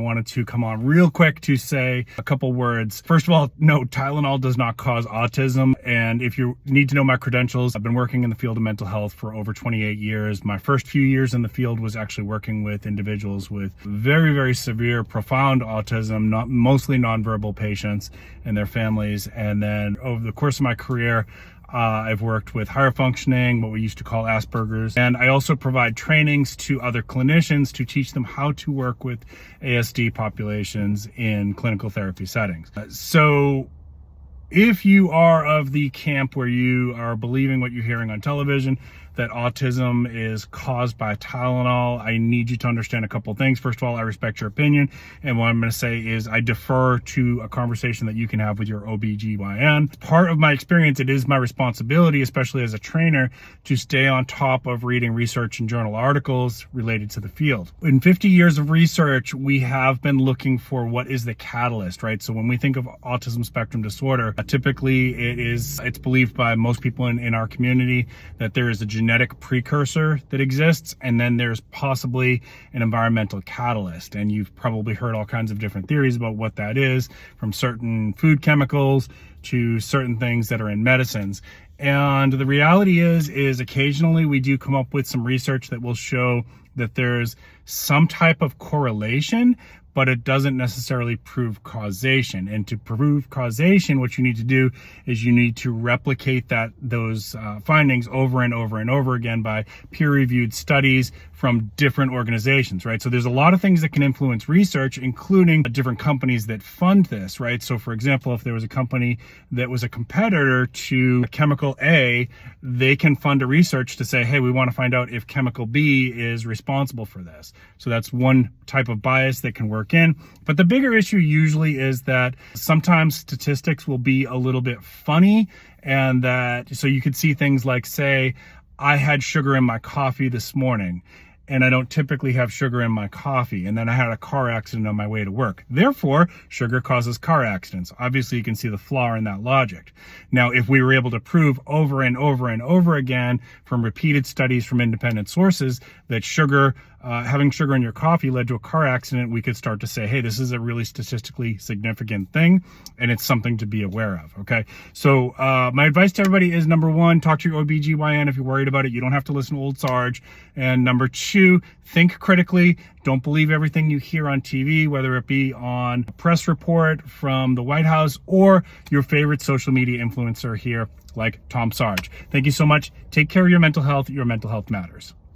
wanted to come on real quick to say a couple words. First of all, no, Tylenol does not cause autism. And if you need to know my credentials, I've been working in the field of mental health for over 28 years. My first few years in the field was actually working with individuals with very, very severe, profound autism, mostly nonverbal patients and their families. And then over the course of my career, I've worked with higher functioning, what we used to call Asperger's, and I also provide trainings to other clinicians to teach them how to work with ASD populations in clinical therapy settings. So if you are of the camp where you are believing what you're hearing on television, that autism is caused by Tylenol, I need you to understand a couple things. First of all, I respect your opinion. And what I'm going to say is I defer to a conversation that you can have with your OBGYN. Part of my experience, it is my responsibility, especially as a trainer, to stay on top of reading research and journal articles related to the field. In 50 years of research, we have been looking for what is the catalyst, right? So when we think of autism spectrum disorder, typically it's believed by most people in our community that there is a genetic precursor that exists, and then there's possibly an environmental catalyst. And you've probably heard all kinds of different theories about what that is, from certain food chemicals to certain things that are in medicines. And the reality is occasionally we do come up with some research that will show that there's some type of correlation, but it doesn't necessarily prove causation. And to prove causation, what you need to do is you need to replicate those findings over and over and over again by peer-reviewed studies from different organizations, right? So there's a lot of things that can influence research, including different companies that fund this, right? So for example, if there was a company that was a competitor to chemical A, they can fund a research to say, hey, we want to find out if chemical B is responsible for this. So that's one type of bias that can work in. But the bigger issue usually is that sometimes statistics will be a little bit funny, and so you could see things like, say, I had sugar in my coffee this morning, and I don't typically have sugar in my coffee, and then I had a car accident on my way to work. Therefore, sugar causes car accidents. Obviously, you can see the flaw in that logic. Now, if we were able to prove over and over and over again from repeated studies from independent sources that having sugar in your coffee led to a car accident, we could start to say, hey, this is a really statistically significant thing, and it's something to be aware of, okay? So my advice to everybody is, number one, talk to your OBGYN if you're worried about it. You don't have to listen to old Sarge. And number two, think critically. Don't believe everything you hear on TV, whether it be on a press report from the White House or your favorite social media influencer here like Tom Sarge. Thank you so much. Take care of your mental health. Your mental health matters.